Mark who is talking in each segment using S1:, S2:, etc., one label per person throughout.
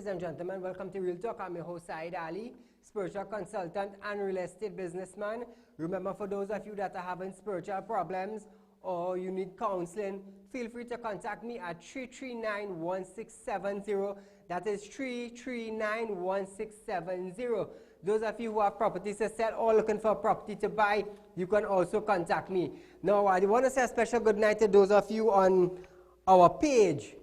S1: Ladies and gentlemen, welcome to Real Talk. I'm your host, Saieed Ali, spiritual consultant and real estate businessman. Remember, for those of you that are having spiritual problems or you need counseling, feel free to contact me at 339-1670. That is 339-1670. Those of you who have properties to sell or looking for a property to buy, you can also contact me. Now, I want to say a special good night to those of you on our page,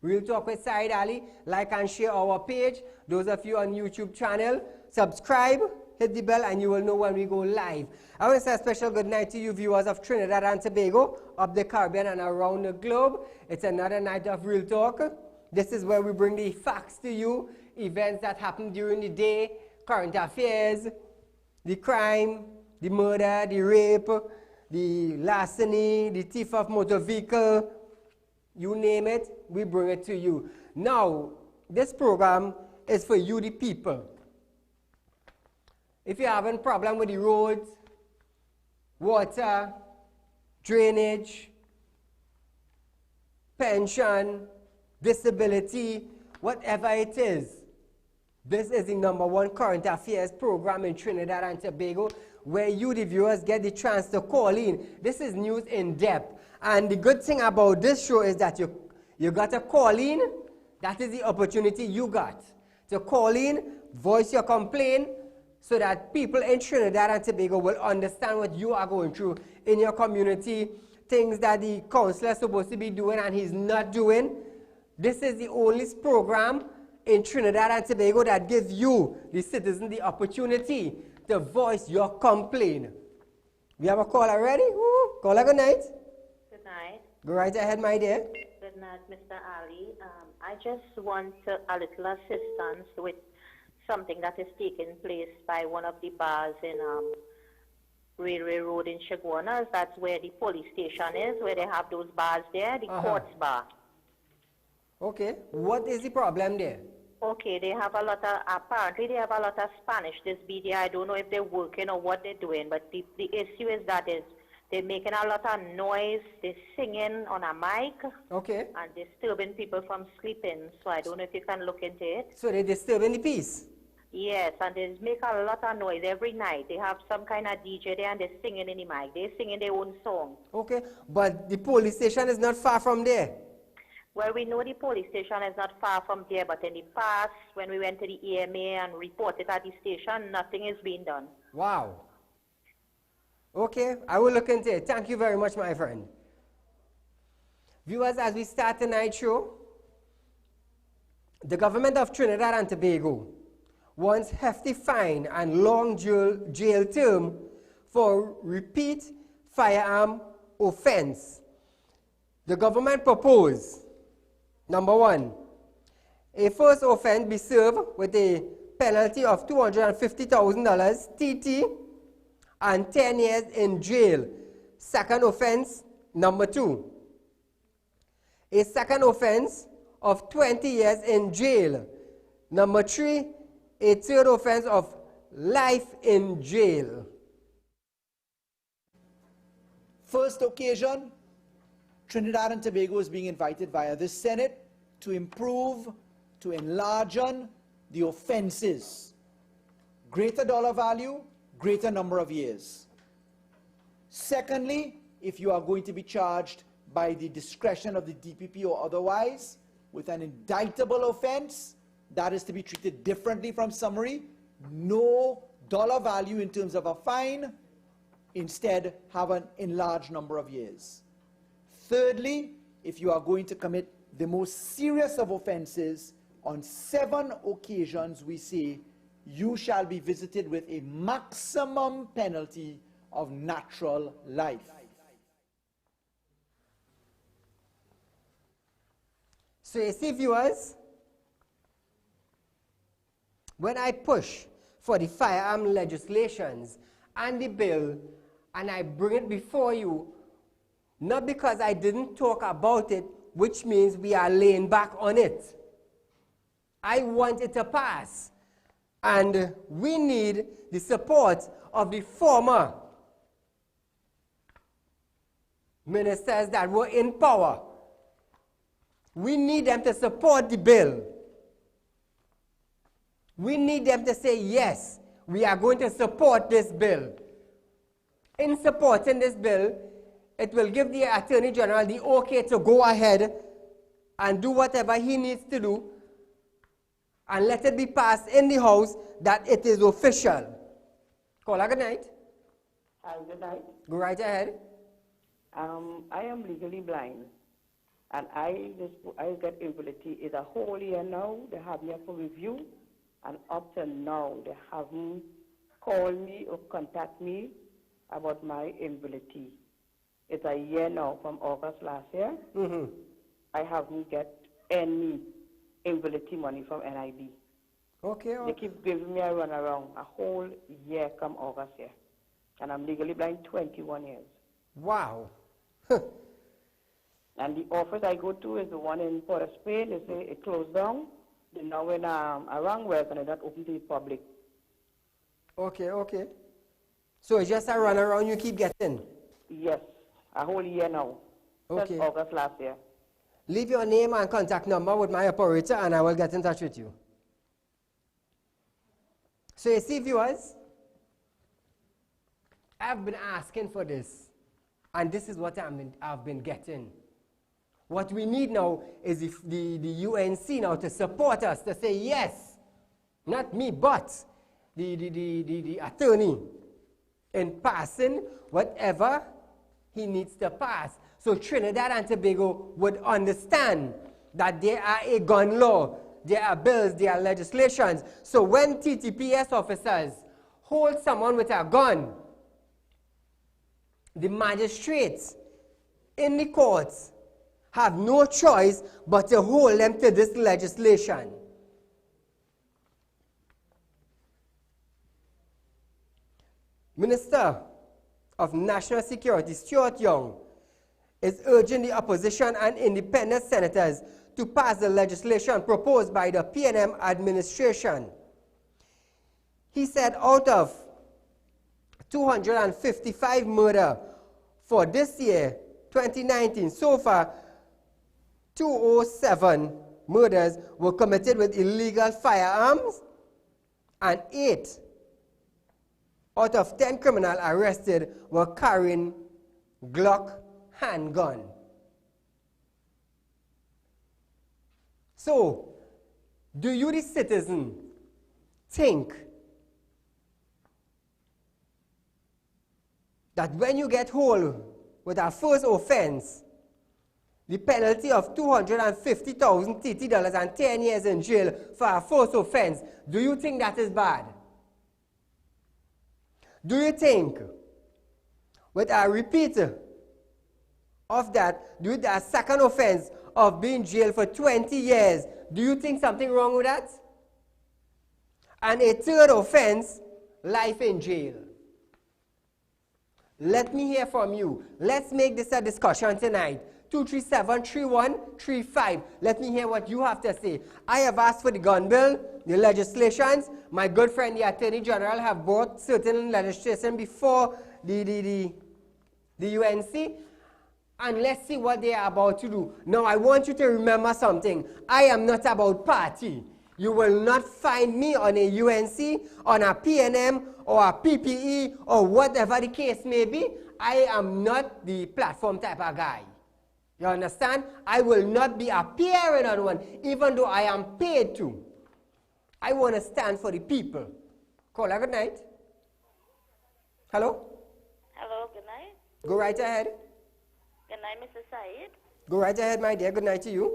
S1: Real Talk with Saieed Ali. Like and share our page. Those of you on YouTube channel, subscribe, hit the bell, and you will know when we go live. I want to say a special good night to you viewers of Trinidad and Tobago, of the Caribbean and around the globe. It's another night of Real Talk. This is where we bring the facts to you, events that happen during the day, current affairs, the crime, the murder, the rape, the larceny, the thief of motor vehicle, you name it, we bring it to you. Now, this program is for you, the people. If you're having a problem with the roads, water, drainage, pension, disability, whatever it is, this is the #1 current affairs program in Trinidad and Tobago, where you, the viewers, get the chance to call in. This is news in depth. And the good thing about this show is that you got to call in. That is the opportunity you got to call in, voice your complaint, so that people in Trinidad and Tobago will understand what you are going through in your community, things that the counselor is supposed to be doing and he's not doing. This is the only program in Trinidad and Tobago that gives you, the citizen, the opportunity to voice your complaint. We have a caller ready? Caller, good night.
S2: Good night.
S1: Go right ahead, my dear.
S2: Good night, Mr. Ali. I just want a little assistance with something that is taking place by one of the bars in Railway Road in Chaguanas. That's where the police station is, where they have those bars there, the courts bar.
S1: Okay. What is the problem there?
S2: Okay, they have a lot of, apparently they have a lot of Spanish this BD. I don't know if they're working or what they're doing, but the issue is that they're making a lot of noise, they're singing on a mic,
S1: okay,
S2: and disturbing people from sleeping. So I don't know if you can look into it.
S1: So they're disturbing the peace?
S2: Yes, and they make a lot of noise every night. They have some kind of DJ there and they're singing in the mic. They're singing their own song.
S1: Okay, but the police station is not far from there?
S2: Well, we know the police station is not far from there, but in the past, when we went to the EMA and reported at the station, nothing is being done.
S1: Wow. Okay, I will look into it. Thank you very much, my friend. Viewers, as we start tonight's show, the government of Trinidad and Tobago wants hefty fine and long jail term for repeat firearm offense. The government proposed, #1, a first offense be served with a penalty of $250,000 TT and 10 years in jail. Second offense, #2, a second offense of 20 years in jail. #3, a third offense of life in jail.
S3: First occasion, Trinidad and Tobago is being invited via the Senate to improve, to enlarge on the offenses. Greater dollar value, greater number of years. Secondly, if you are going to be charged by the discretion of the DPP or otherwise with an indictable offense, that is to be treated differently from summary. No dollar value in terms of a fine, instead have an enlarged number of years. Thirdly, if you are going to commit the most serious of offenses, on 7 occasions we say you shall be visited with a maximum penalty of natural life.
S1: So you see, viewers, when I push for the firearm legislations and the bill, and I bring it before you, not because I didn't talk about it, which means we are laying back on it. I want it to pass. And we need the support of the former ministers that were in power. We need them to support the bill. We need them to say, yes, we are going to support this bill. In supporting this bill, it will give the Attorney General the okay to go ahead and do whatever he needs to do and let it be passed in the House that it is official. Caller, good night.
S4: Hi, good night.
S1: Go right ahead.
S4: I am legally blind, and I get invalidity. It's a whole year now. They have me up for review, and up to now, they haven't called me or contact me about my invalidity. It's a year now from August last year. I haven't get any invalidity money from NIB.
S1: Okay.
S4: They keep giving me a runaround a whole year come August here. And I'm legally blind 21 years.
S1: Wow.
S4: And the office I go to is the one in Port of Spain. They say it closed down. They now in around West and it's not open to the public.
S1: Okay, okay. So it's just a runaround you keep getting?
S4: Yes, a whole year now.
S1: Okay.
S4: Since August last year.
S1: Leave your name and contact number with my operator and I will get in touch with you. So you see, viewers, I've been asking for this, and this is what I've been getting. What we need now is the UNC now to support us, to say yes, not me, but the attorney in passing whatever he needs to pass. So Trinidad and Tobago would understand that there are a gun law, there are bills, there are legislations. So when TTPS officers hold someone with a gun, the magistrates in the courts have no choice but to hold them to this legislation. Minister of National Security, Stuart Young, is urging the opposition and independent senators to pass the legislation proposed by the PNM administration. He said out of 255 murders for this year, 2019, so far, 207 murders were committed with illegal firearms, and 8 out of 10 criminals arrested were carrying Glock handgun. So, do you, the citizen, think that when you get hold with a first offense, the penalty of $250,000 TT and 10 years in jail for a first offense, do you think that is bad? Do you think with a repeat of that, do a second offense of being jailed for 20 years, do you think something wrong with that? And a third offense, life in jail. Let me hear from you. Let's make this a discussion tonight. 237-3135. Let me hear what you have to say. I have asked for the gun bill, the legislations. My good friend, the Attorney General, have brought certain legislation before the UNC. And let's see what they are about to do. Now, I want you to remember something. I am not about party. You will not find me on a UNC, on a PNM, or a PPE, or whatever the case may be. I am not the platform type of guy. You understand? I will not be appearing on one, even though I am paid to. I want to stand for the people. Caller, good night. Hello?
S2: Hello, good night.
S1: Go right ahead.
S2: Good night, Mr. Saeed.
S1: Go right ahead, my dear. Good night to you.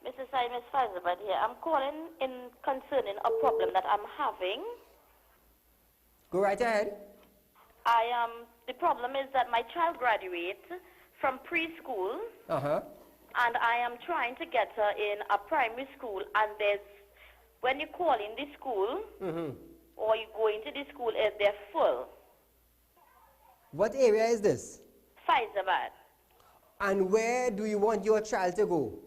S2: Mr. Saeed, Ms. Fazabad here. I'm calling in concerning a problem that I'm having.
S1: Go right ahead.
S2: The problem is that my child graduates from preschool, and I am trying to get her in a primary school, and when you call in the school, or you go into the school, they're full.
S1: What area is this?
S2: Faizabad.
S1: And where do you want your child to go?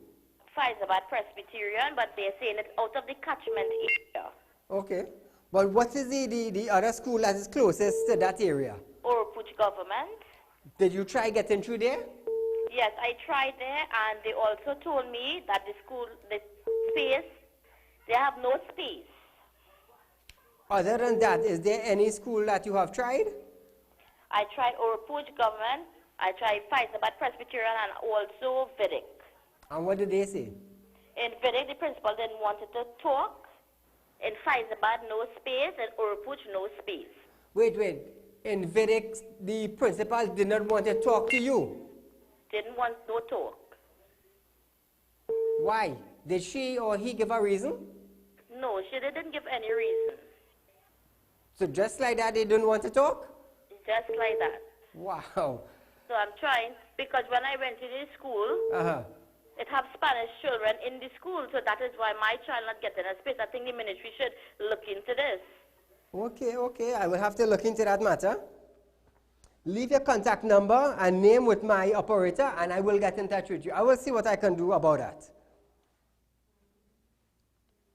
S2: Faizabad Presbyterian, but they're saying it's out of the catchment area.
S1: Okay. But what is the other school that is closest to that area?
S2: Oropouche Government.
S1: Did you try getting through there?
S2: Yes, I tried there, and they also told me that the school, the space, they have no space
S1: Other than that, is there any school that you have tried?
S5: I tried Orapooch Government, I tried Faizabad Presbyterian, and also Vidic.
S1: And what did they say?
S5: In Vidic, the principal didn't want it to talk. In Faizabad, no space. In Orapooch, no space.
S1: Wait. In Vidic, the principal did not want to talk to you.
S5: Didn't want no talk.
S1: Why? Did she or he give a reason?
S5: No, she didn't give any reason.
S1: So just like that, they didn't want to talk?
S5: Just like that.
S1: Wow.
S5: So I'm trying, because when I went to the school, it have Spanish children in the school, so that is why my child not getting a space. I think the ministry should look into this.
S1: Okay. I will have to look into that matter. Leave your contact number and name with my operator, and I will get in touch with you. I will see what I can do about that.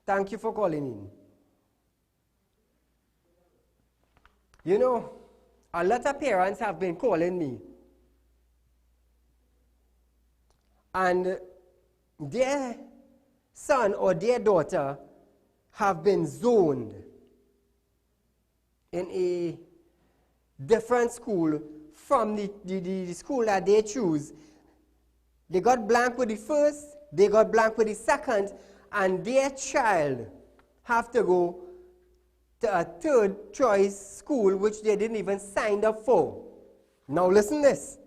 S1: Thank you for calling in. You know, a lot of parents have been calling me, and their son or their daughter have been zoned in a different school from the school that they choose. They got blank with the first, they got blank with the second, and their child have to go to a third choice school which they didn't even sign up for. Now listen this.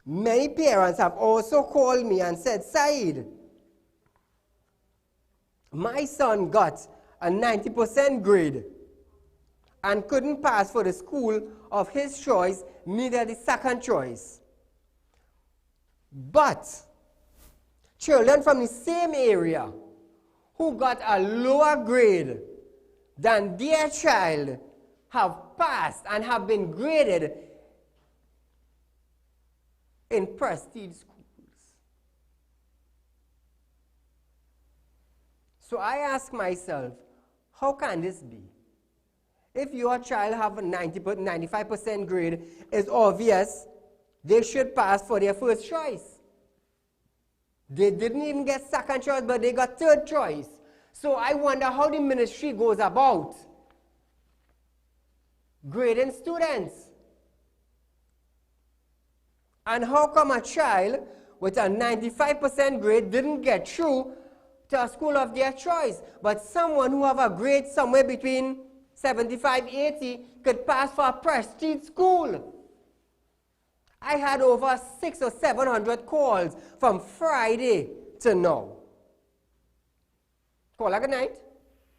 S1: Many parents have also called me and said, Saeed, my son got a 90% grade and couldn't pass for the school of his choice, neither the second choice. But children from the same area who got a lower grade than their child have passed and have been graded in prestige schools. So I ask myself, how can this be? If your child have a 95% grade, it's obvious they should pass for their first choice. They didn't even get second choice, but they got third choice. So I wonder how the ministry goes about grading students. And how come a child with a 95% grade didn't get through to a school of their choice, but someone who have a grade somewhere between 75, 80 could pass for a prestige school? I had over 600 or 700 calls from Friday to now. Caller, good night.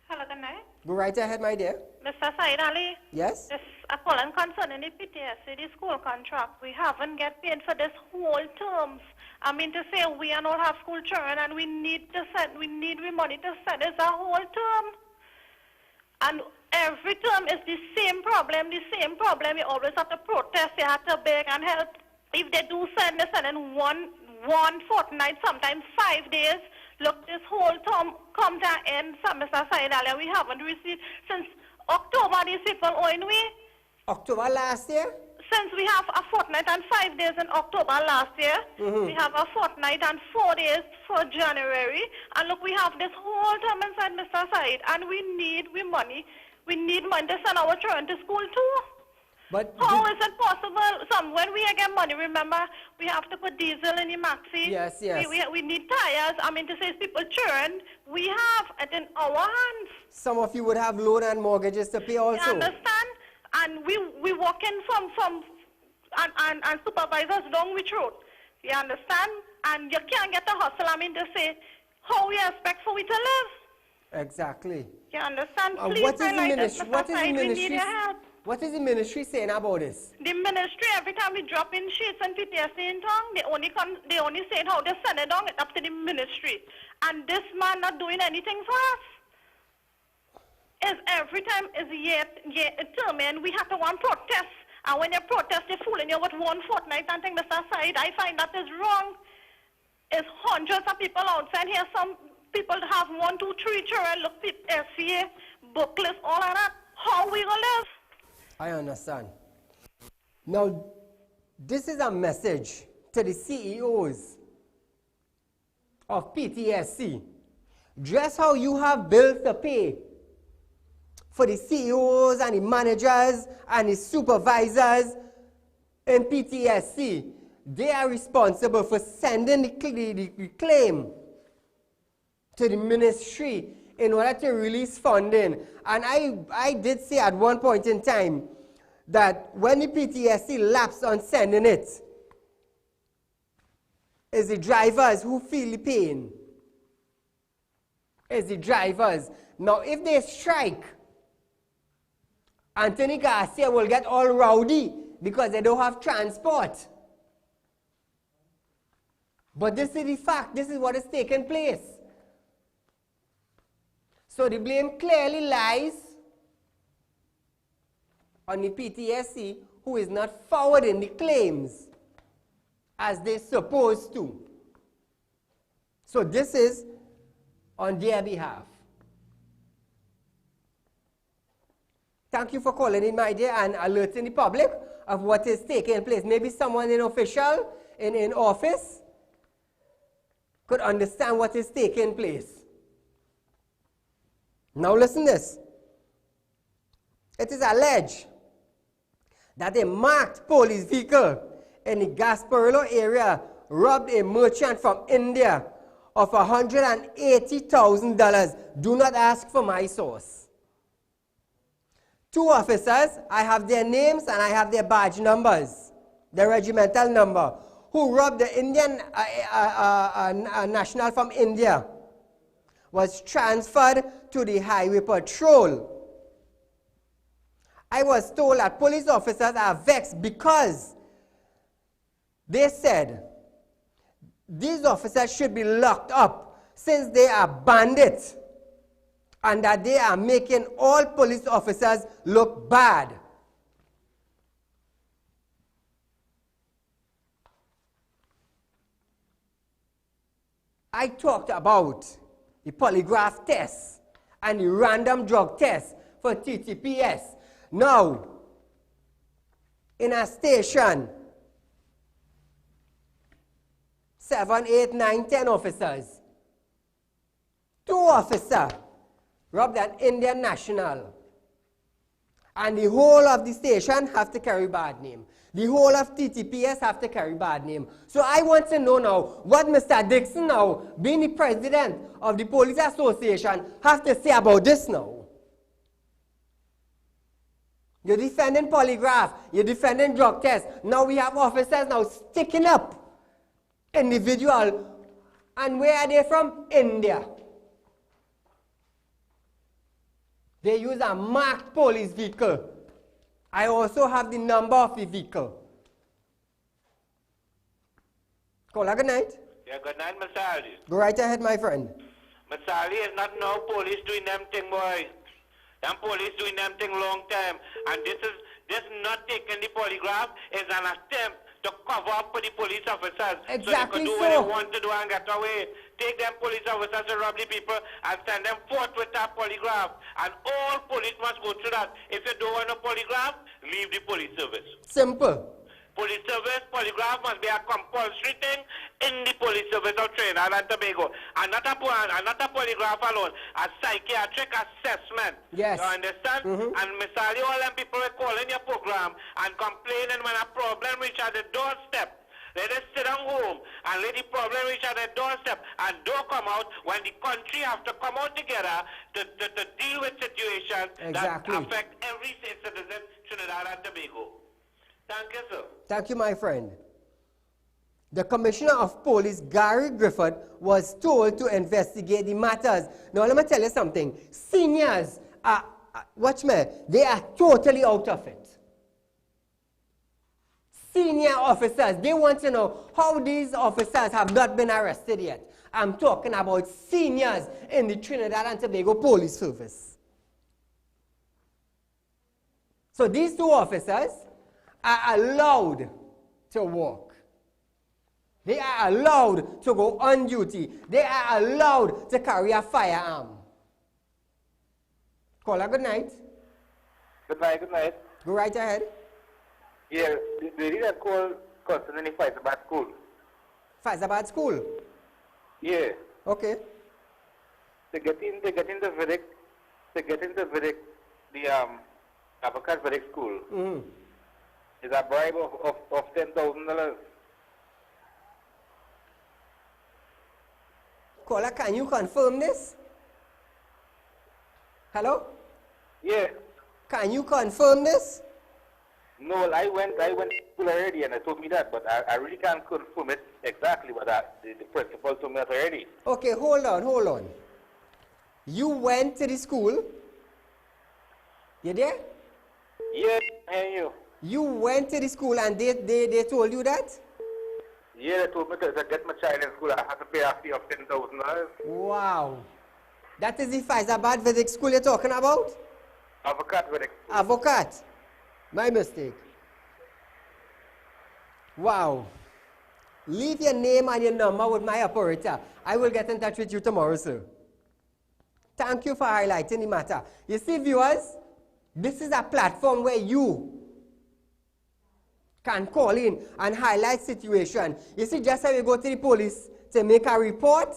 S6: Hello, good night.
S1: Go right ahead, my dear.
S6: Mr. Saieed Ali.
S1: Yes?
S6: This a calling concerning the PTSD, the school contract. We haven't get paid for this whole terms. I mean to say we are not have school children and we need money to send us a whole term. And every term is the same problem. You always have to protest, you have to beg and help. If they do send, they send in one fortnight, sometimes 5 days. Look, this whole term come to an end, Mr. Saieed Ali. We haven't received since October. These people owing we.
S1: October last year?
S6: Since we have a fortnight and 5 days in October last year, we have a fortnight and 4 days for January. And look, we have this whole term inside, Mr. Saeed, and we need money. We need money to send our children to school too.
S1: But
S6: how is it possible? When we get money, remember, we have to put diesel in the maxi.
S1: Yes.
S6: We need tires. I mean to say, people children, we have it in our hands.
S1: Some of you would have loan and mortgages to pay also.
S6: You understand? And we walk in from and supervisors down with road. You understand? And you can't get a hustle. I mean to say, how we expect for we to live.
S1: Exactly.
S6: You understand? Please
S1: What is the
S6: highlight
S1: ministry?
S6: it, Mr. Saeed. We need your help.
S1: What is the ministry saying about this?
S6: The ministry, every time we drop in sheets and PTSD in tongue, they only say how they send it down, it's up to the ministry. And this man not doing anything for us. Is every time is yet term, and we have to one protest. And when you protest, they're fooling you with one fortnight and thing, Mr. Saeed. I find that is wrong. It's hundreds of people outside here. Some people have 1, 2, 3 children, look, SCA, booklets, all of that. How we gonna live?
S1: I understand. Now, this is a message to the CEOs of PTSC. Just how you have bills to pay, for the CEOs and the managers and the supervisors in PTSC. They are responsible for sending the claim to the ministry in order to release funding. And I did say at one point in time that when the PTSC lapsed on sending it, it's the drivers who feel the pain. It's the drivers. Now, if they strike, Anthony Garcia will get all rowdy because they don't have transport. But this is the fact. This is what is taking place. So the blame clearly lies on the PTSC, who is not forwarding the claims as they're supposed to. So this is on their behalf. Thank you for calling in, my dear, and alerting the public of what is taking place. Maybe someone in official, in office, could understand what is taking place. Now listen to this. It is alleged that a marked police vehicle in the Gasparillo area robbed a merchant from India of $180,000. Do not ask for my source. Two officers, I have their names and I have their badge numbers, their regimental number, who robbed the Indian national from India, was transferred to the highway patrol. I was told that police officers are vexed because they said these officers should be locked up since they are bandits and that they are making all police officers look bad. I talked about the polygraph test and the random drug test for TTPS. Now, in a station, 7, 8, 9, 10 officers, 2 officers robbed an Indian national. And the whole of the station have to carry bad name. The whole of TTPS have to carry bad name. So I want to know now what Mr. Dixon now, being the president of the Police Association, have to say about this now. You're defending polygraph, you're defending drug tests. Now we have officers now sticking up individual. And where are they from? India. They use a marked police vehicle. I also have the number of the vehicle. Caller, good night.
S7: Yeah, good night, Mr. Ali.
S1: Go right ahead, my friend.
S7: Mr. Ali, is not now police doing them thing, boy. Them police doing them thing long time. And this not taking the polygraph is an attempt to cover up for the police officers.
S1: Exactly
S7: so they can do what they want to do and get away. Take them police officers to rob the people and send them forth with that polygraph. And all police must go through that. If you don't want a polygraph, leave the police service.
S1: Simple.
S7: Police service, polygraph must be a compulsory thing in the police service of Trinidad and Tobago. And not a polygraph alone, a psychiatric assessment.
S1: Yes.
S7: You understand? And Mr. Ali, all them people are calling your program and complaining when a problem reach at the doorstep. Let us sit down home and let the problem reach at the doorstep and don't come out when the country have to come out together to deal with situations that affect every citizen Trinidad and Tobago. Thank you, sir.
S1: Thank you, my friend. The Commissioner of Police, Gary Griffith, was told to investigate the matters. Now, let me tell you something. Seniors, watch me, they are totally out of it. Senior officers, they want to know how these officers have not been arrested yet. I'm talking about seniors in the Trinidad and Tobago Police Service. So these 2 officers are allowed to walk. They are allowed to go on duty. They are allowed to carry a firearm. Caller, good night.
S8: Good night, good night.
S1: Go right ahead.
S8: Yeah, the lady that called concerning the Faizabad school.
S1: Faizabad school?
S8: Yeah.
S1: Okay.
S8: They get in the verdict the advocacy school.
S1: Mm-hmm.
S8: Is a bribe of $10,000.
S1: Caller, can you confirm this? Hello?
S8: Yeah.
S1: Can you confirm this?
S8: No, I went to school already and they told me that, but I really can't confirm it exactly, but the principal told me that already.
S1: Okay, hold on. You went to the school? You there?
S8: Yeah, I hear you.
S1: You went to the school and they told you that?
S8: Yeah, they told me to get my child in school, I have to pay a fee of $10,000.
S1: Wow. That is the Faizabad Vedic school you're talking about? Advocate. My mistake. Wow. Leave your name and your number with my operator. I will get in touch with you tomorrow, sir. Thank you for highlighting the matter. You see, viewers, this is a platform where you can call in and highlight situation. You see, just how you go to the police to make a report,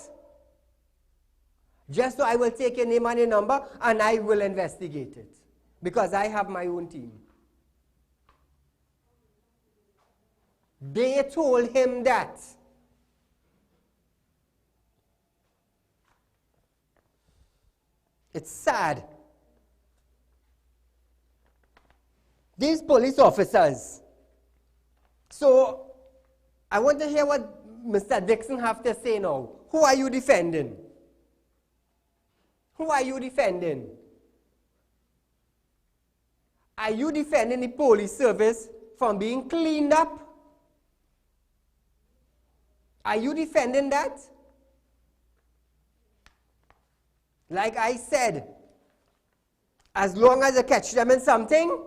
S1: just so I will take your name and your number and I will investigate it. Because I have my own team. They told him that. It's sad. These police officers. So, I want to hear what Mr. Dixon have to say now. Who are you defending? Who are you defending? Are you defending the police service from being cleaned up? Are you defending that? Like I said, as long as you catch them in something,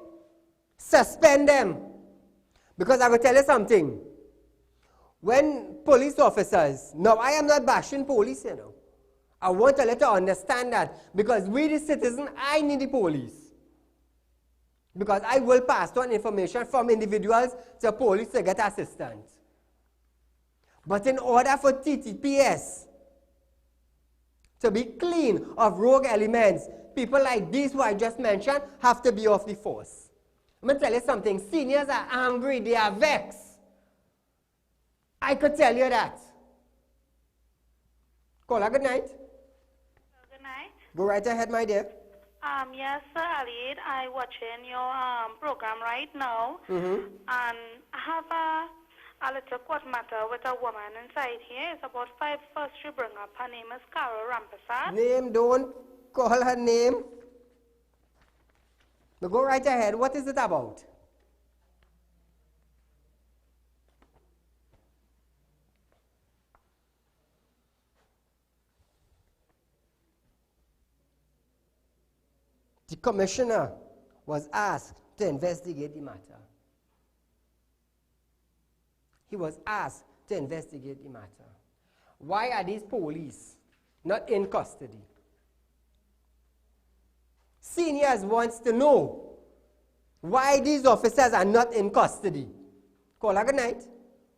S1: suspend them. Because I will tell you something. When police officers, now I am not bashing police, you know. I want to let you understand that. Because we the citizen, I need the police. Because I will pass on information from individuals to police to get assistance. But in order for TTPS to be clean of rogue elements, people like these who I just mentioned have to be off the force. I'm going to tell you something. Seniors are angry. They are vexed. I could tell you that. Caller, good night.
S6: Good night.
S1: Go right ahead, my dear.
S6: Yes, Sir Ali, I'm watching your program right now, and I have a little court matter with a woman inside here. It's about 5 first she bring up. Her name is Carol Rampasad.
S1: Name, don't call her name. But go right ahead. What is it about? The commissioner was asked to investigate the matter. He was asked to investigate the matter. Why are these police not in custody? Seniors wants to know why these officers are not in custody. Caller, good night.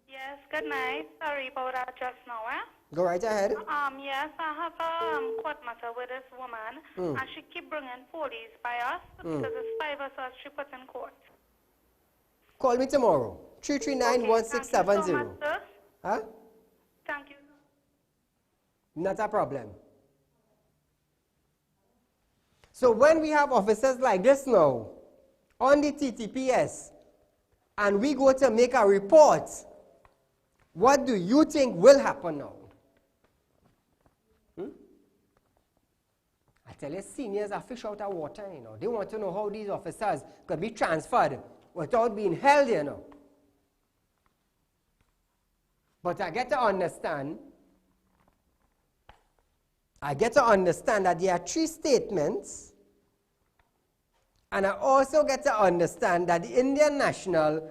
S6: Yes, good night. Sorry about that just now,
S1: Go right ahead.
S6: Yes, I have a court matter with this woman, and she keep bringing police by us because it's 5 of us she put in court.
S1: Call me tomorrow. 339-1670.
S6: Thank you so much, sir.
S1: Huh?
S6: Thank you.
S1: Not a problem. So when we have officers like this now on the TTPS and we go to make a report, what do you think will happen now? I tell you, seniors are fish out of water, you know. They want to know how these officers could be transferred without being held, you know. But I get to understand that there are 3 statements, and I also get to understand that the Indian National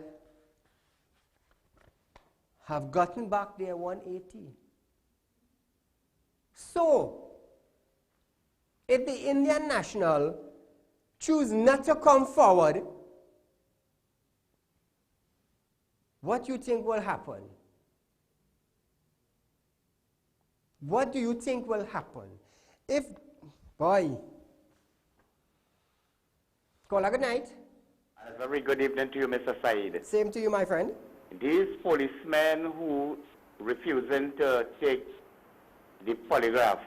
S1: have gotten back their 180. So, if the Indian National choose not to come forward, what do you think will happen? What do you think will happen? If, boy, Caller, good night.
S9: A very good evening to you, Mr. Saeed.
S1: Same to you, my friend.
S9: These policemen who refusing to take the polygraph,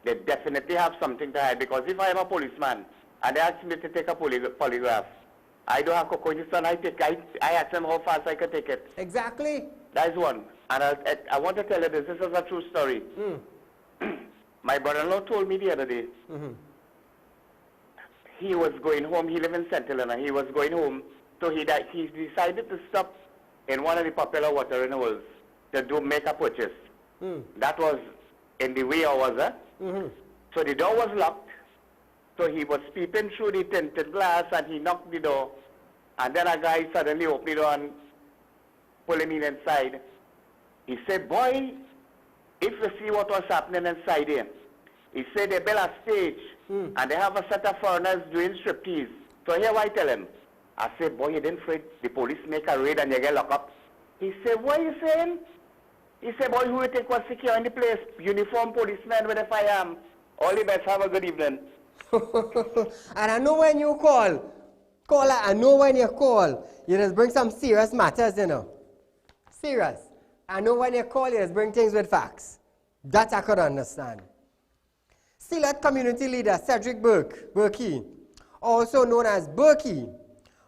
S9: they definitely have something to hide, because if I am a policeman and they ask me to take a polygraph, I don't have cognition. I ask them how fast I can take it.
S1: Exactly.
S9: That is one. And I want to tell you this. This is a true story. My brother-in-law told me the other day, he was going home. He lives in St. Helena. He was going home. So he decided to stop in one of the popular water renewals to make a purchase. That was in the wee hours. So the door was locked. So he was peeping through the tinted glass and he knocked the door. And then a guy suddenly opened the door and pulled him in inside. He said, boy, if you see what was happening inside here, he said they built a stage and they have a set of foreigners doing striptease. So here I tell him, I said, boy, you didn't afraid the police make a raid and you get locked up? He said, what are you saying? He said, boy, who you think was secure in the place? Uniformed policemen with a firearm. All the best. Have a good evening.
S1: And I know when you call, caller, I know when you call, you just bring some serious matters, you know. Serious. I know when you call, you just bring things with facts. That I could understand. Silat community leader Cedric Berkey, also known as Berkey,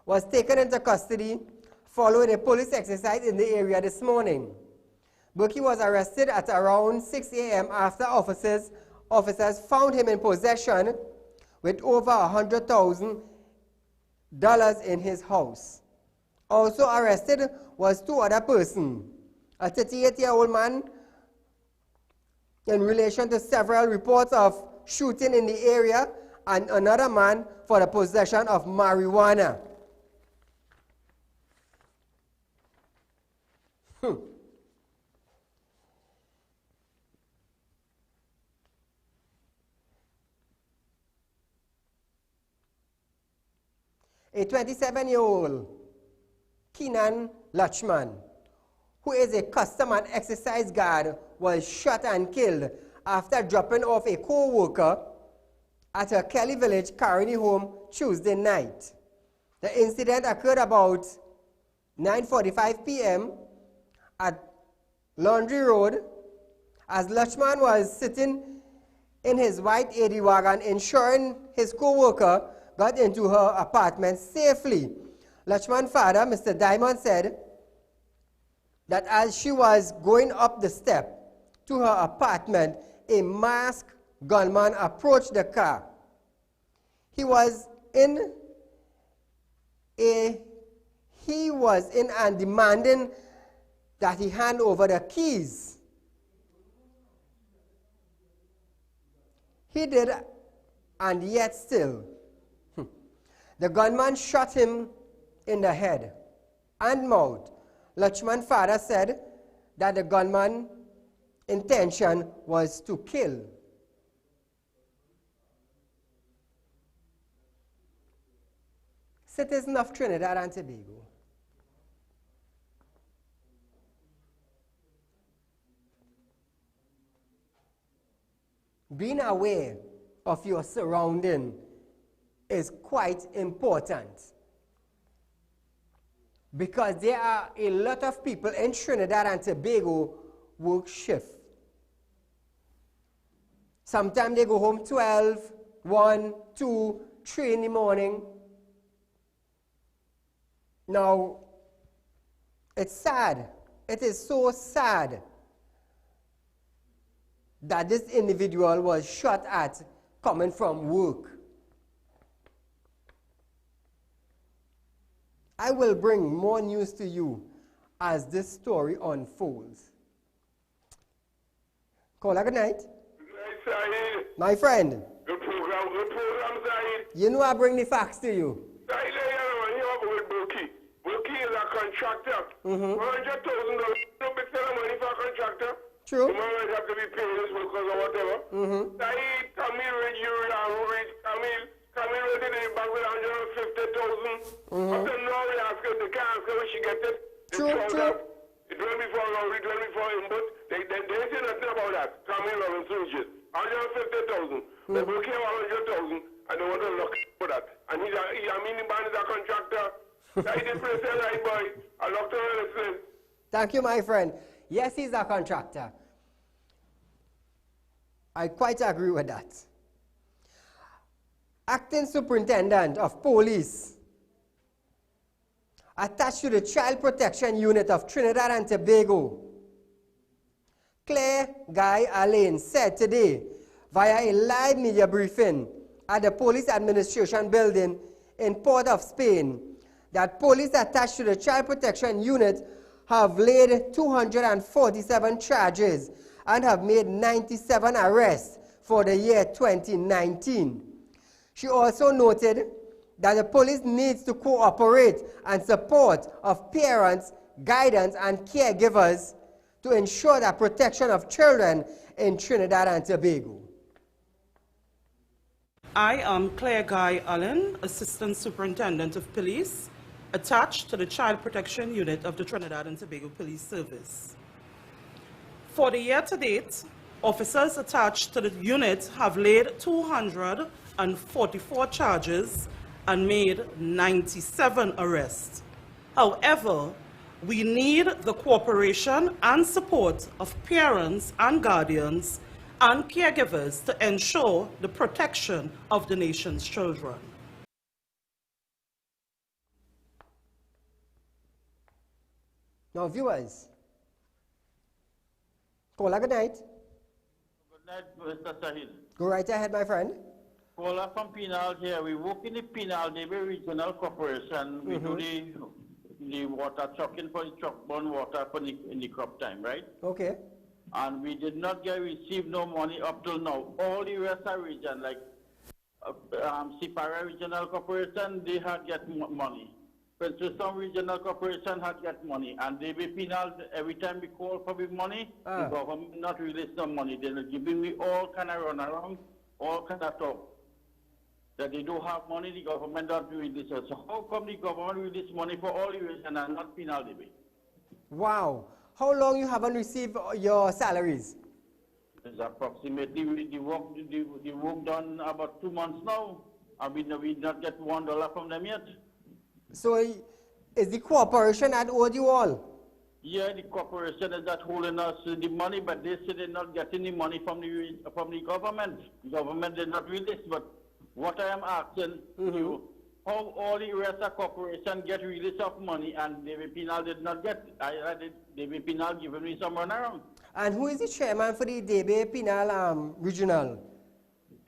S1: was taken into custody following a police exercise in the area this morning. Berkey was arrested at around 6 a.m. after officers found him in possession with over $100,000 in his house. Also arrested was two other persons, a 38-year-old man in relation to several reports of shooting in the area, and another man for the possession of marijuana. A 27-year-old Kenan Lachman, who is a custom and exercise guard, was shot and killed after dropping off a co-worker at her Kelly Village Caroni home Tuesday night. The incident occurred about 9:45 p.m. at Laundry Road as Lachman was sitting in his white AD wagon ensuring his co-worker got into her apartment safely. Lachman's father, Mr. Diamond, said that as she was going up the step to her apartment, a masked gunman approached the car. He was in and demanding that he hand over the keys. He did, and yet still. The gunman shot him in the head and mouth. Lachman's father said that the gunman's intention was to kill. Citizen of Trinidad and Tobago, being aware of your surrounding is quite important, because there are a lot of people in Trinidad and Tobago work shift. Sometimes they go home 12, 1, 2, 3 in the morning. Now, it's sad. It is so sad that this individual was shot at coming from work. I will bring more news to you as this story unfolds. Caller, good night.
S10: Good night, Saeed.
S1: My friend.
S10: Good program, Saeed.
S1: You know I bring the facts to you.
S10: Saeed, with Burki. Burki is a contractor. $100,000, no big sum of money for a contractor.
S1: True.
S10: The man have to be paid his workers or whatever. Saeed, Camille with you, Camille went in the bank with $150,000. After now, we ask her, they can't ask her when she gets it.
S1: True.
S10: It went before Lowry, it went before him, but they say nothing about that. Camille Robinson, $150,000. The Burki have $100,000. I don't want to look for that. And the man is a contractor. That is the place right, boy. I look to listen.
S1: Thank you, my friend. Yes, he's a contractor. I quite agree with that. Acting Superintendent of Police, attached to the Child Protection Unit of Trinidad and Tobago, Claire Guy Alain, said today via a live media briefing at the Police Administration Building in Port of Spain that police attached to the Child Protection Unit have laid 247 charges and have made 97 arrests for the year 2019. She also noted that the police needs to cooperate and support of parents, guidance, and caregivers to ensure the protection of children in Trinidad and Tobago.
S11: I am Claire Guy Allen, Assistant Superintendent of Police, attached to the Child Protection Unit of the Trinidad and Tobago Police Service. For the year to date, officers attached to the unit have laid 244 charges and made 97 arrests. However, we need the cooperation and support of parents and guardians and caregivers to ensure the protection of the nation's children.
S1: Now, viewers, caller, good night.
S12: Good night, Mr. Saieed.
S1: Go right ahead, my friend.
S12: Caller from Penal here. We work in the Penal Regional Corporation. We do the water trucking for the truck-borne water for in the crop time, right?
S1: Okay.
S12: And we did not receive no money up till now. All the rest of region, like STVREALTALK Regional Corporation, they had get money. Some regional corporation had get money, and they be penal every time we call for big money. The government not release some money. They're giving me all kind of run around, all kind of talk. That they don't have money, the government not release it. So how come the government release money for all the region and not penal debate?
S1: Wow. How long you haven't received your salaries?
S12: It's approximately the work done about 2 months now, and we not get $1 from them yet.
S1: So is the corporation that owed you all?
S12: Yeah, the corporation is not holding us the money, but they say they're not getting the money from the government. The government did not release, but what I am asking you, how all the rest of corporation get release of money and DB Penal did not get? DB Penal giving me some run around.
S1: And who is the chairman for the DB Penal Regional?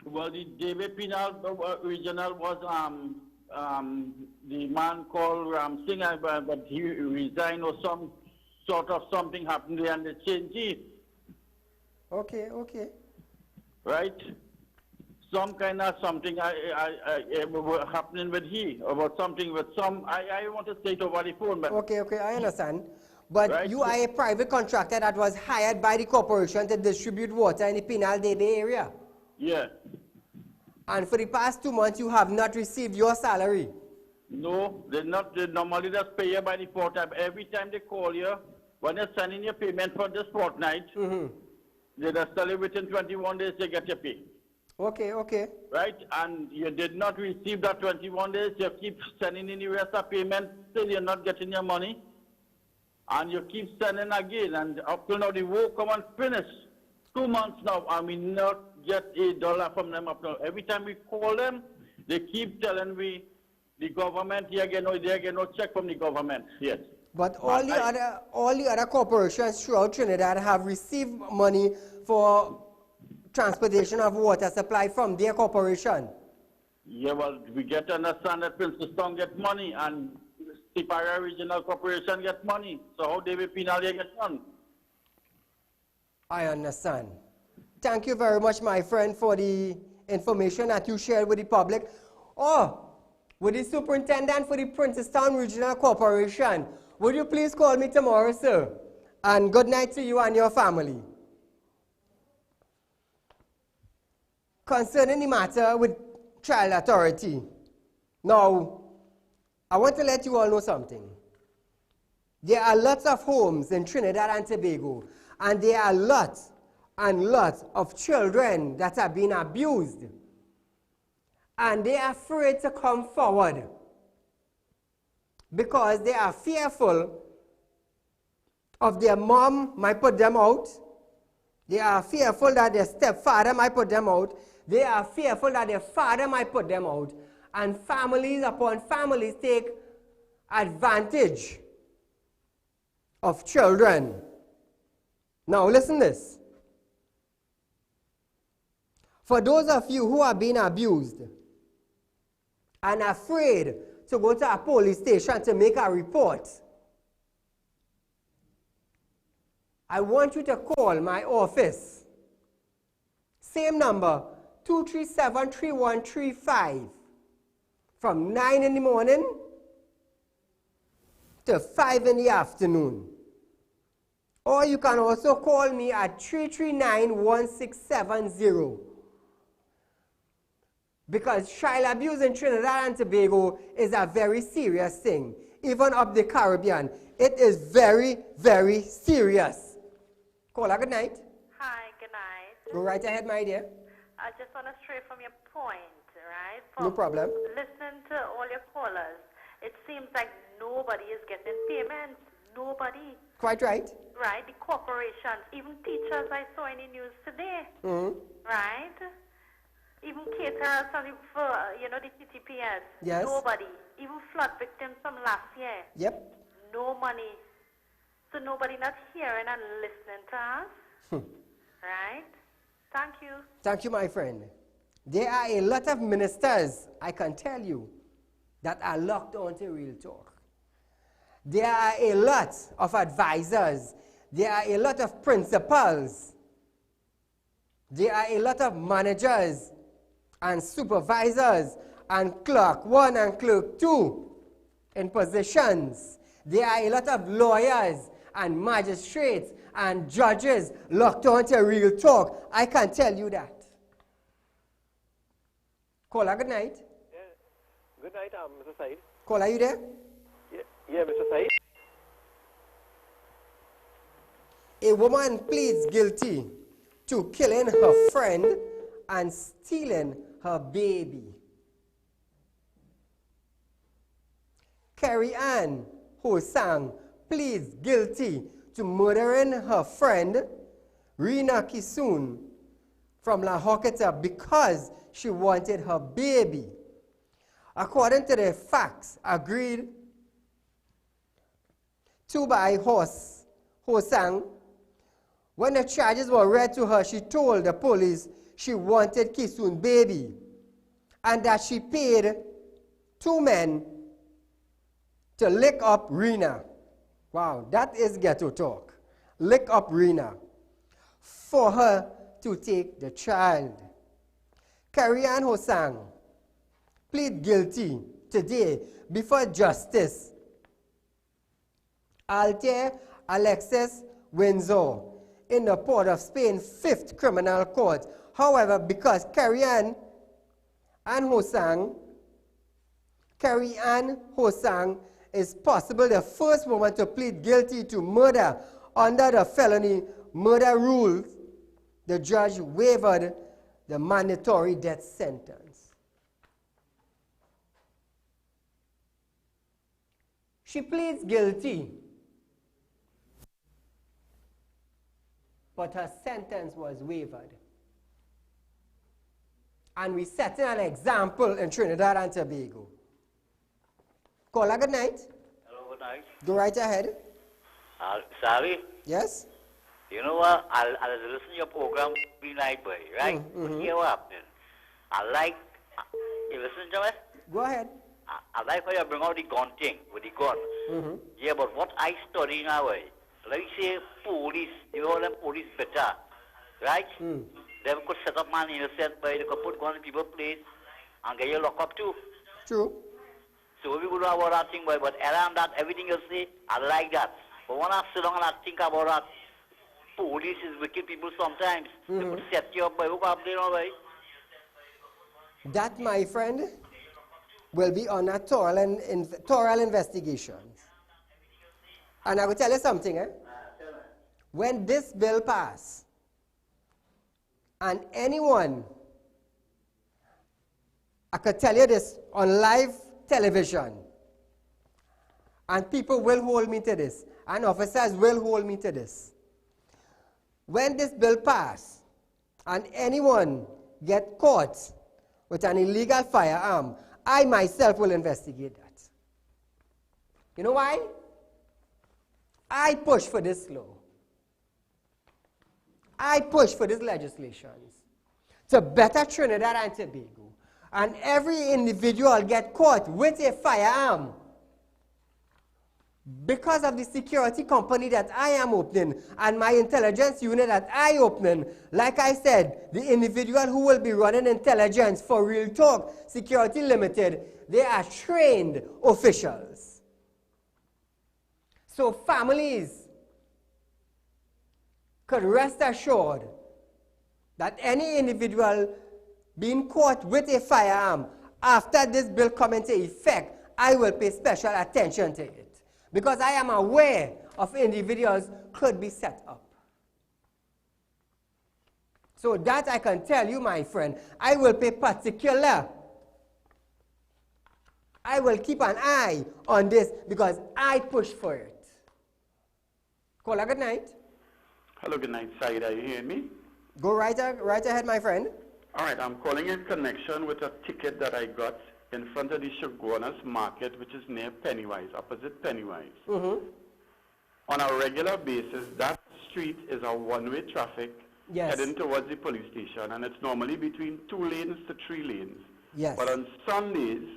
S12: Well, the DB Penal Regional was the man called Singer, but he resigned or some sort of something happened there and they changed it.
S1: Okay, okay.
S12: Right? Some kind of something happening with he, about something with some, I want to say it over the phone, but...
S1: Okay, okay, I understand. But
S12: right?
S1: You are a private contractor that was hired by the corporation to distribute water in the Penal Debe area.
S12: Yeah.
S1: And for the past 2 months, you have not received your salary?
S12: No, they normally just pay you by the fortnight. Every time they call you, when they're sending your payment for this fortnight, they just tell you within 21 days they get your pay.
S1: Okay, okay.
S12: Right? And you did not receive that 21 days, you keep sending in the rest of payment, still you're not getting your money. And you keep sending again, and up till now the work come and finish. 2 months now, and we not get $1 from them up now. Every time we call them, they keep telling me the government, they get no check from the government. Yes.
S1: But all the other corporations throughout Trinidad have received money for transportation of water supply from their corporation.
S12: Yeah, well, we get to understand that Princess Town get money and STVREALTALK Regional Corporation get money. So how they will penal they get done?
S1: I understand. Thank you very much, my friend, for the information that you shared with the public. Oh, with the superintendent for the Princess Town Regional Corporation, would you please call me tomorrow, sir? And good night to you and your family. Concerning the matter with Child Authority, now, I want to let you all know something. There are lots of homes in Trinidad and Tobago, and there are lots and lots of children that are being abused. and they are afraid to come forward because they are fearful of their mom might put them out. They are fearful that their stepfather might put them out. They are fearful that their father might put them out. And families upon families take advantage of children. Now listen this. For those of you who are being abused and afraid to go to a police station to make a report, I want you to call my office. Same number, 237-3135, from 9 in the morning to 5 in the afternoon. Or you can also call me at 339-1670. Because child abuse in Trinidad and Tobago is a very serious thing. Even up the Caribbean, it is very, very serious. Caller, good night.
S13: Hi, good night.
S1: Go right ahead, my dear.
S13: I just want to stray from your point, right?
S1: No problem.
S13: Listening to all your callers, it seems like nobody is getting payments. Nobody.
S1: Quite right.
S13: Right? The corporations, even teachers I saw in the news today. Right? Even caterers for, the TTPS.
S1: Yes.
S13: Nobody. Even flood victims from last year.
S1: Yep.
S13: No money. So nobody not hearing and listening to us. Right? Thank you.
S1: Thank you, my friend. There are a lot of ministers, I can tell you, that are locked onto Real Talk. There are a lot of advisors. There are a lot of principals. There are a lot of managers and supervisors and clerk 1 and clerk 2 in positions. There are a lot of lawyers and magistrates and judges locked onto Real Talk. I can tell you that. Caller, good night.
S14: Yeah. Good night, Mr. Said.
S1: Caller, are you there?
S14: Yeah, Mr. Said.
S1: A woman pleads guilty to killing her friend and stealing her baby. Carrie Ann Hosang pleads guilty to murdering her friend Rena Kisoon from La Hoketa because she wanted her baby. According to the facts agreed to by Hosang, when the charges were read to her, she told the police she wanted Kisoon's baby and that she paid 2 men to lick up Rena. Wow, that is ghetto talk. Lick up Rena for her to take the child. Carrie Ann Hosang plead guilty today before Justice Altair Alexis Windsor in the Port of Spain 5th Criminal Court. However, because Carrie Ann Hosang is possible the first woman to plead guilty to murder under the felony murder rules, the judge waived the mandatory death sentence. She pleads guilty, but her sentence was waived. And we set an example in Trinidad and Tobago. Caller, good night.
S15: Hello, good night.
S1: Go right ahead.
S15: Sally?
S1: Yes?
S15: You know what? I'll listen to your program every night, boy, right? But here what happening? You listen to me?
S1: Go ahead.
S15: I like how you bring out the gun thing, with the gun. Yeah, but what I study now, like say police, you know them police better, right? They could set up man innocent, but they could put gun in people's place and get you locked up too.
S1: True.
S15: So we would know about that thing, boy, but around that, everything you say, I like that. But when I sit down and I think about that, police is wicked people sometimes. They could set you up, boy. Who can blame, boy?
S1: That, my friend, will be on a thorough investigations. And I will tell you something, when this bill passes, I could tell you this on live television, and people will hold me to this, and officers will hold me to this. When this bill passes, and anyone get caught with an illegal firearm, I myself will investigate that. You know why? I push for this law. I push for these legislations to better Trinidad and Tobago. And every individual get caught with a firearm because of the security company that I am opening and my intelligence unit that I opening. Like I said, the individual who will be running intelligence for Real Talk Security Limited, they are trained officials. So families could rest assured that any individual being caught with a firearm after this bill comes into effect, I will pay special attention to it. Because I am aware of individuals could be set up. So that I can tell you, my friend, I will pay particular. I will keep an eye on this because I push for it. Caller, good night.
S16: Hello, good night, Saieed. Are you hearing me?
S1: Go right ahead, my friend.
S16: All right, I'm calling in connection with a ticket that I got in front of the Shogunas Market, which is near Pennywise, opposite Pennywise.
S1: Mm-hmm.
S16: On a regular basis, that street is a one-way traffic heading towards the police station, and it's normally between 2 lanes to 3 lanes.
S1: Yes.
S16: But on Sundays,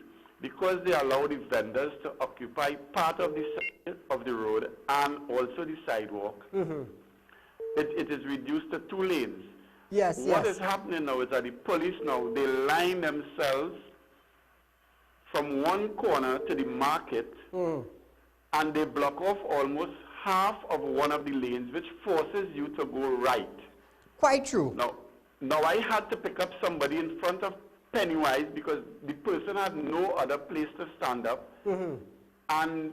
S16: because they allow the vendors to occupy part of the side of the road and also the sidewalk,
S1: mm-hmm.
S16: it is reduced to 2 lanes.
S1: Yes,
S16: What is happening now is that the police now, they line themselves from one corner to the market, and they block off almost half of one of the lanes, which forces you to go right.
S1: Quite true.
S16: Now I had to pick up somebody in front of Pennywise because the person had no other place to stand up.
S1: Mm-hmm.
S16: And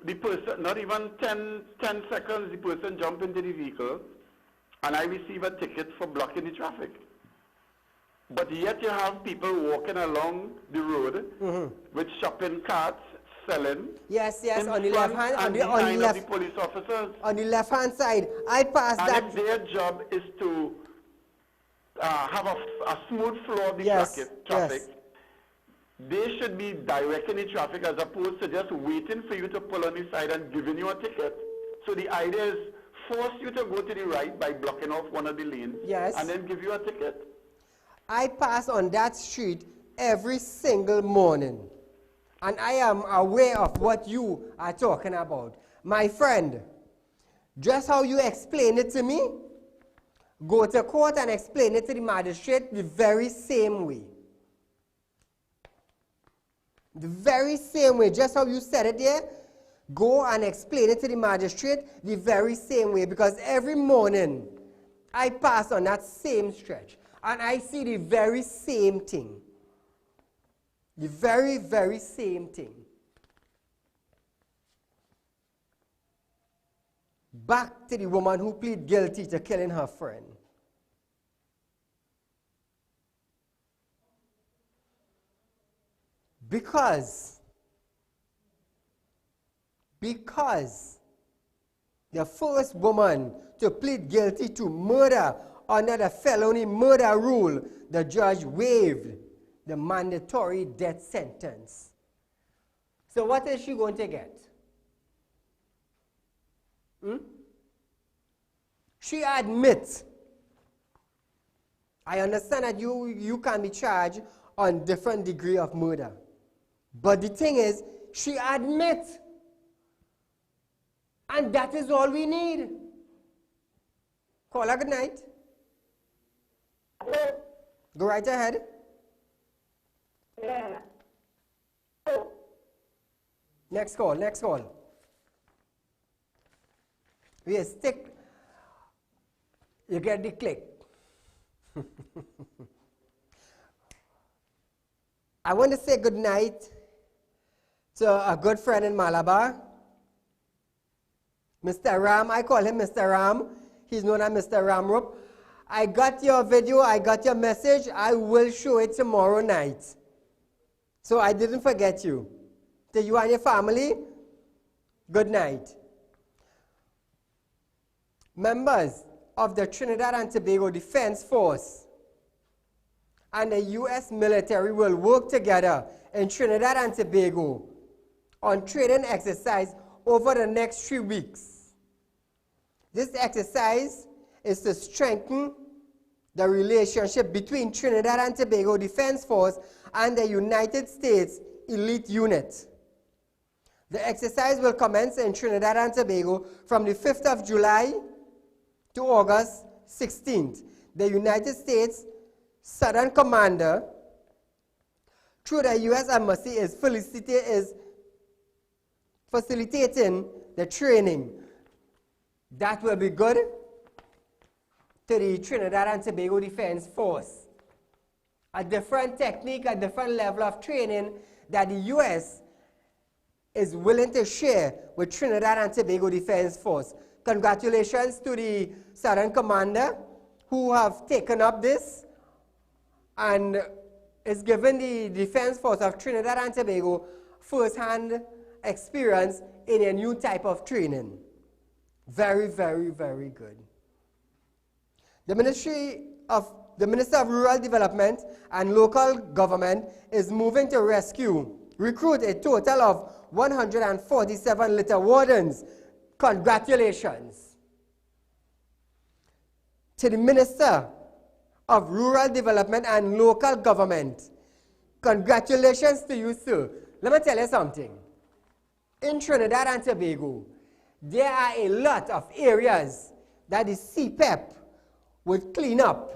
S16: the person, not even 10 seconds, the person jumped into the vehicle, and I receive a ticket for blocking the traffic. But yet you have people walking along the road with shopping carts selling.
S1: Yes, on the left hand, on the left,
S16: the police officers.
S1: On the left hand side, I passed
S16: and
S1: that.
S16: If their job is to have a smooth flow of the traffic, they should be directing the traffic as opposed to just waiting for you to pull on the side and giving you a ticket. So the idea is force you to go to the right by blocking off one of the lanes and then give you a ticket.
S1: I pass on that street every single morning, and I am aware of what you are talking about. My friend, just how you explain it to me, go to court and explain it to the magistrate the very same way. The very same way, just how you said it there, go and explain it to the magistrate the very same way, because every morning I pass on that same stretch and I see the very same thing. The very, very same thing. Back to the woman who pleaded guilty to killing her friend. Because the first woman to plead guilty to murder under the felony murder rule, the judge waived the mandatory death sentence. So what is she going to get? She admits. I understand that you can be charged on different degree of murder. But the thing is, she admits. And that is all we need. Caller, good night.
S17: Hello.
S1: Go right ahead.
S17: Yeah.
S1: Next call. We stick. You get the click. I want to say good night to a good friend in Malabar, Mr. Ram. I call him Mr. Ram. He's known as Mr. Ramrup. I got your video, I got your message. I will show it tomorrow night. So I didn't forget you. To you and your family, good night. Members of the Trinidad and Tobago Defense Force and the U.S. military will work together in Trinidad and Tobago on training exercise over the next 3 weeks. This exercise is to strengthen the relationship between Trinidad and Tobago Defense Force and the United States Elite Unit. The exercise will commence in Trinidad and Tobago from the 5th of July to August 16th. The United States Southern Commander, through the U.S. Embassy, is facilitating the training. That will be good to the Trinidad and Tobago Defense Force. A different technique, a different level of training that the U.S. is willing to share with Trinidad and Tobago Defense Force. Congratulations to the Southern Commander who have taken up this and is giving the Defense Force of Trinidad and Tobago first-hand experience in a new type of training. Very, very, very good. The Minister of Rural Development and Local Government is moving to recruit a total of 147 litter wardens. Congratulations. To the Minister of Rural Development and Local Government, congratulations to you, sir. Let me tell you something. In Trinidad and Tobago, there are a lot of areas that the CPEP would clean up,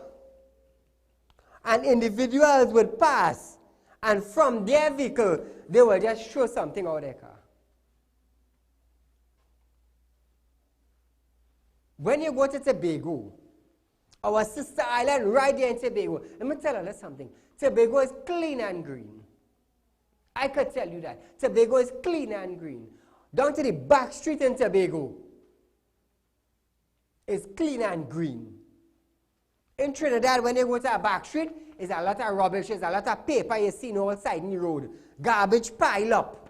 S1: and individuals would pass, and from their vehicle, they will just show something out of their car. When you go to Tobago, our sister island right there in Tobago, let me tell you something. Tobago is clean and green. I could tell you that. Tobago is clean and green. Down to the back street in Tobago is clean and green. In Trinidad, when you go to a back street, there's a lot of rubbish, there's a lot of paper you see on all sides of the road. Garbage pile up.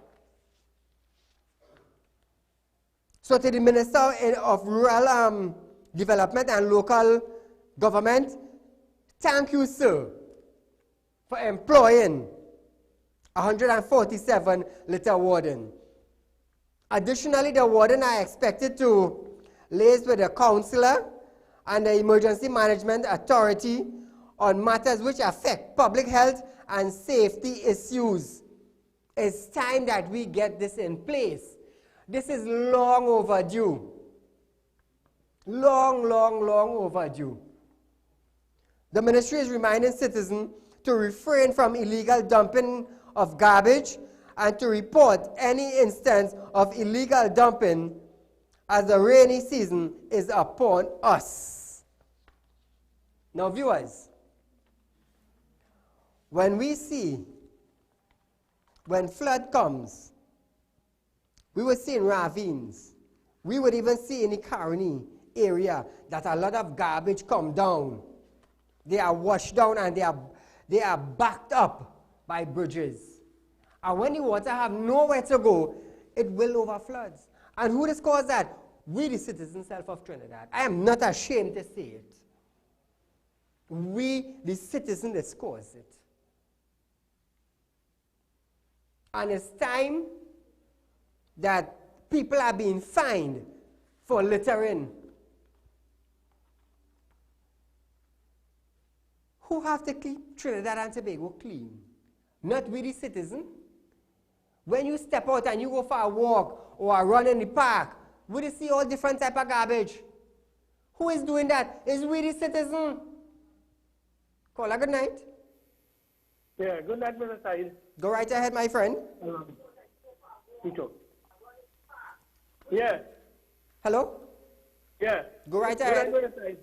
S1: So to the Minister of Rural Development and Local Government, thank you, sir, for employing 147 litter warden. Additionally, the warden are expected to liaise with the councillor and the Emergency Management Authority on matters which affect public health and safety issues. It's time that we get this in place. This is long overdue. Long, long, long overdue. The ministry is reminding citizens to refrain from illegal dumping of garbage and to report any instance of illegal dumping as the rainy season is upon us. Now, viewers, when flood comes, we will see in ravines, we would even see in the Caroni area that a lot of garbage come down. They are washed down and they are backed up by bridges. And when the water have nowhere to go, it will overfloods. And who has caused that? We, the citizens of Trinidad. I am not ashamed to say it. We, the citizens, has caused it. And it's time that people are being fined for littering. Who have to keep Trinidad and Tobago clean? Not we, the citizen. When you step out and you go for a walk or a run in the park, would you see all different type of garbage? Who is doing that? Is we, the citizen. Call a good night.
S17: Yeah, good night, Mr. Saieed.
S1: Go right ahead, my friend.
S17: Yeah.
S1: Hello?
S17: Yeah.
S1: Go right ahead.
S17: Good night, Mr. Saieed.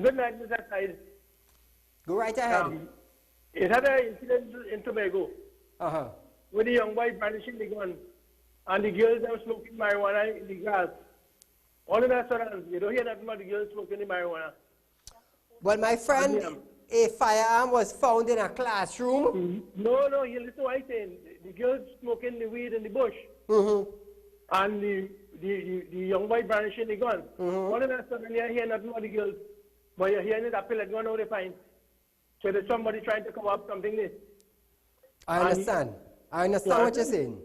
S17: Good night, Mr. Saieed.
S1: Go right ahead.
S17: It had an incident in Tobago
S1: Uh-huh.
S17: with a young boy brandishing the gun, and the girls that were smoking marijuana in the grass. All in restaurants, you don't hear nothing about the girls smoking the marijuana.
S1: Well, my friend, a firearm was found in a classroom.
S17: No, you listen to what I'm saying. The girls smoking the weed in the bush. And the young boy brandishing the gun. All of a sudden you hear nothing about the girls, but you're hearing that pellet gun out the pine. So there's somebody trying to cover up something there.
S1: I understand. I understand what you're saying.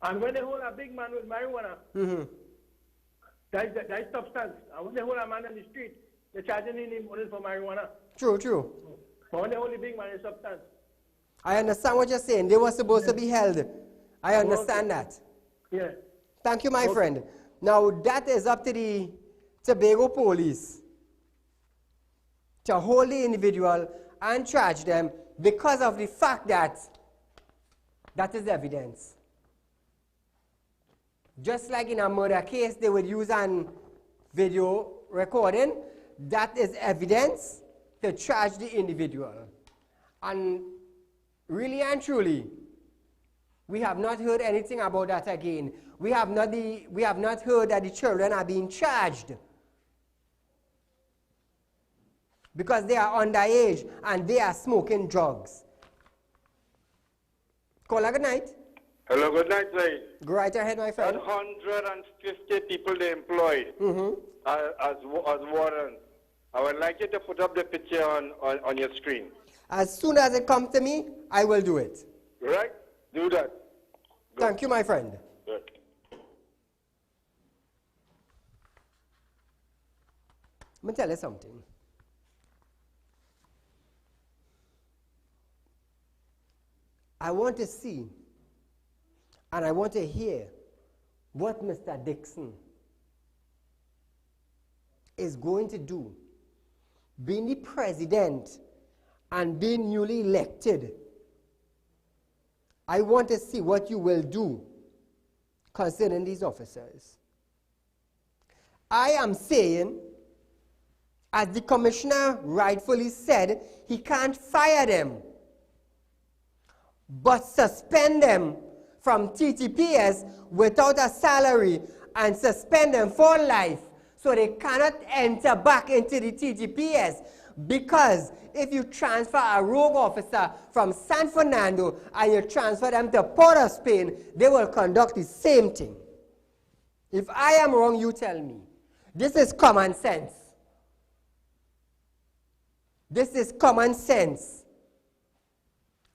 S17: And when they hold a big man with marijuana, that's substance. And when they hold a man on the street, they're charging him money for marijuana.
S1: True.
S17: But when they hold the big man, it's substance.
S1: I understand what you're saying. They were supposed to be held. I understand that.
S17: Yeah.
S1: Thank you, my friend. Now, that is up to the Tobago police to hold the individual and charge them because of the fact that that is evidence. Just like in a murder case, they would use an video recording. That is evidence to charge the individual. And really and truly, we have not heard anything about that again. We have not heard that the children are being charged because they are underage and they are smoking drugs. Caller, good night.
S10: Hello, good night, Saeed.
S1: Go right ahead, my friend.
S10: 150 people they employed as wardens. I would like you to put up the picture on your screen.
S1: As soon as it comes to me, I will do it.
S10: Right? Do that.
S1: Thank you, my friend.
S10: Good.
S1: Let me tell you something. I want to see and I want to hear what Mr. Dixon is going to do, being the president and being newly elected. I want to see what you will do concerning these officers. I am saying, as the commissioner rightfully said, he can't fire them, but suspend them from TTPS without a salary and suspend them for life so they cannot enter back into the TTPS. Because if you transfer a rogue officer from San Fernando and you transfer them to Port of Spain, they will conduct the same thing. If I am wrong, you tell me. This is common sense. This is common sense.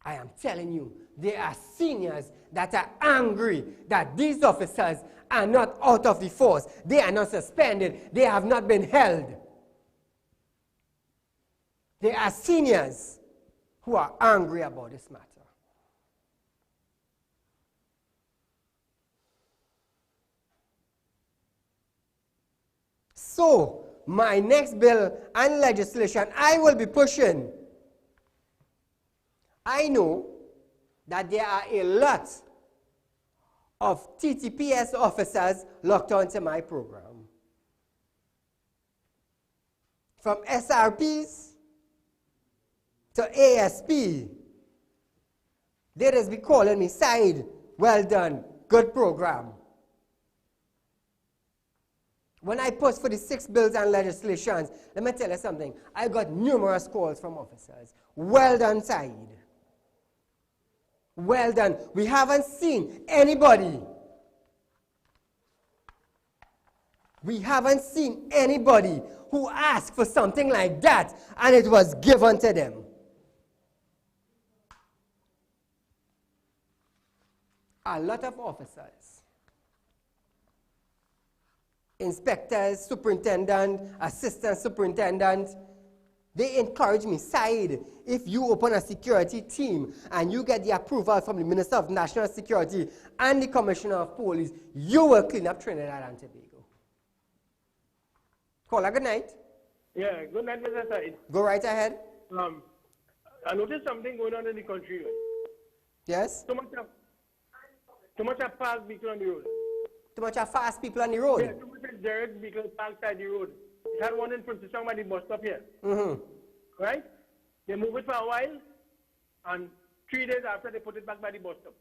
S1: I am telling you, there are seniors that are angry that these officers are not out of the force. They are not suspended. They have not been held. There are seniors who are angry about this matter. So, my next bill and legislation I will be pushing, I know that there are a lot of TTPS officers locked onto my program. From SRPs to ASP, they just be calling me, Saeed, well done, good program. When I post for the 6 bills and legislations, let me tell you something, I got numerous calls from officers. Well done, Saeed. Well done. We haven't seen anybody. We haven't seen anybody who asked for something like that and it was given to them. A lot of officers, inspectors, superintendent, assistant superintendent, they encourage me, Saeed, if you open a security team and you get the approval from the Minister of National Security and the Commissioner of Police, you will clean up Trinidad and Tobago. Caller, good night.
S17: Yeah, good night, Mr. Saeed.
S1: Go right ahead.
S17: I noticed something going on in the country.
S1: Yes?
S17: Too much of fast people on the road.
S1: Too much of fast people on the road?
S17: Yeah, too much of direct vehicles parked side the road. It had one in front of somebody bus stop here. Right? They move it for a while, and 3 days after they put it back by the bus stop.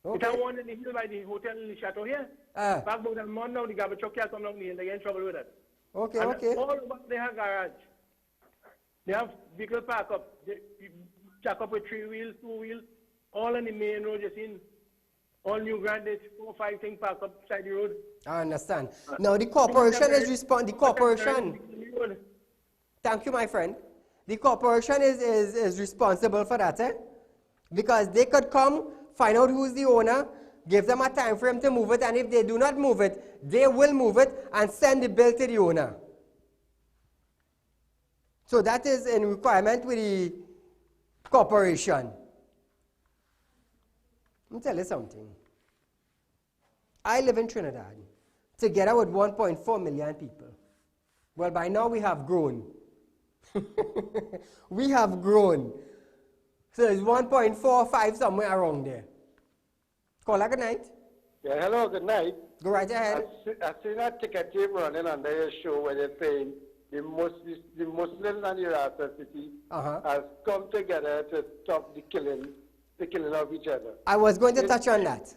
S1: Okay.
S17: It had one in the hill by the hotel in the chateau here. Back about a month now, the garbage truck here come down here and they get in trouble with it.
S1: Okay,
S17: and
S1: okay.
S17: all over they have garage. They have vehicle park up, they jack up with 3 wheels, 2 wheels, all on the main road, you seen. All new grandates, 4 or 5 things park up side the road.
S1: I understand. Now the corporation is the corporation. Thank you, my friend. The corporation is responsible for that, because they could come, find out who's the owner, give them a time frame to move it, and if they do not move it, they will move it and send the bill to the owner. So that is a requirement with the corporation. Let me tell you something. I live in Trinidad, together with 1.4 million people. Well, by now we have grown. We have grown. So there's 1.45 somewhere around there. Caller, good night.
S18: Yeah, hello, good night.
S1: Go right ahead.
S18: I've seen a ticket tape running on their show where they're saying the Muslims and the Rasta city has come together to stop the killing of each other.
S1: I was going to touch on that.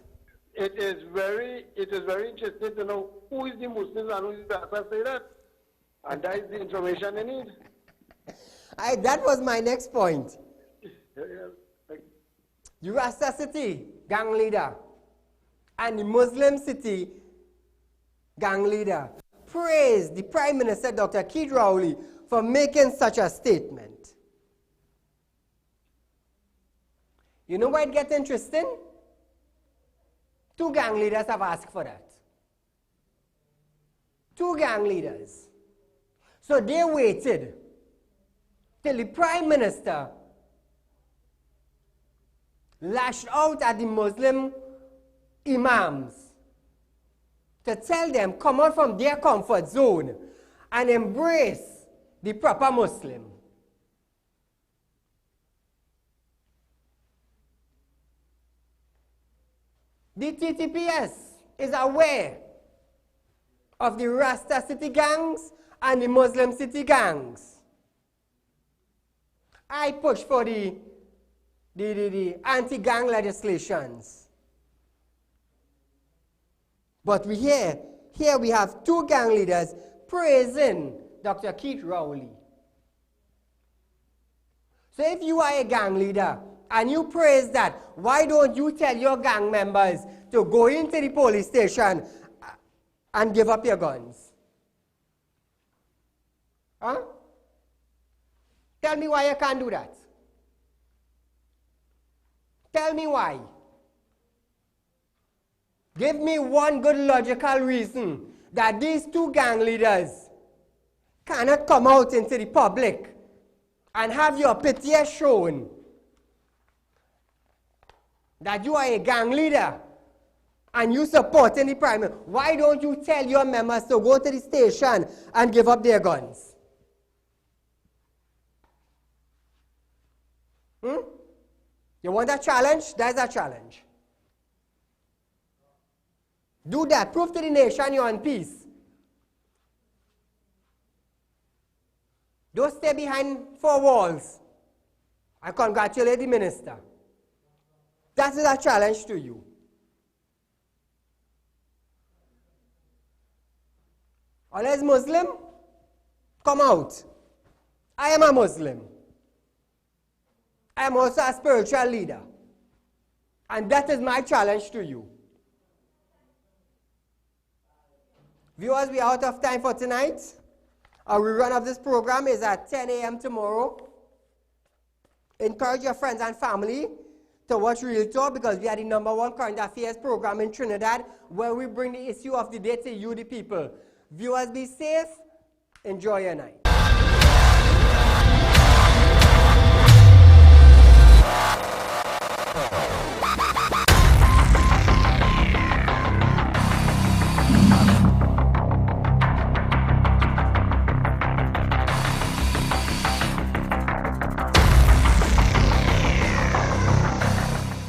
S18: It is very interesting to know who is the Muslims and who is the Rasta say that. And that is the information they need.
S1: That was my next point. The Rasta city gang leader and the Muslim city gang leader praised the Prime Minister, Dr. Saieed Ali, for making such a statement. You know why it gets interesting? 2 gang leaders have asked for that. 2 gang leaders. So they waited till the Prime Minister lashed out at the Muslim imams to tell them come out from their comfort zone and embrace the proper Muslim. The TTPS is aware of the Rasta city gangs and the Muslim city gangs. I push for the anti-gang legislations. But here we have 2 gang leaders praising Dr. Saieed Ali. So if you are a gang leader and you praise that, why don't you tell your gang members to go into the police station and give up your guns? Huh? Tell me why you can't do that. Tell me why. Give me one good logical reason that these 2 gang leaders cannot come out into the public and have your pity shown that you are a gang leader and you supporting the Prime Minister. Why don't you tell your members to go to the station and give up their guns? You want a challenge? There's a challenge. Do that. Prove to the nation you're on peace. Don't stay behind 4 walls. I congratulate the minister. That is a challenge to you. Unless Muslim, come out. I am a Muslim. I am also a spiritual leader. And that is my challenge to you. Viewers, we are out of time for tonight. Our rerun of this program is at 10 a.m. tomorrow. Encourage your friends and family to watch Real Talk, because we are the #1 current affairs program in Trinidad, where we bring the issue of the day to you, the people. Viewers, be safe. Enjoy your night.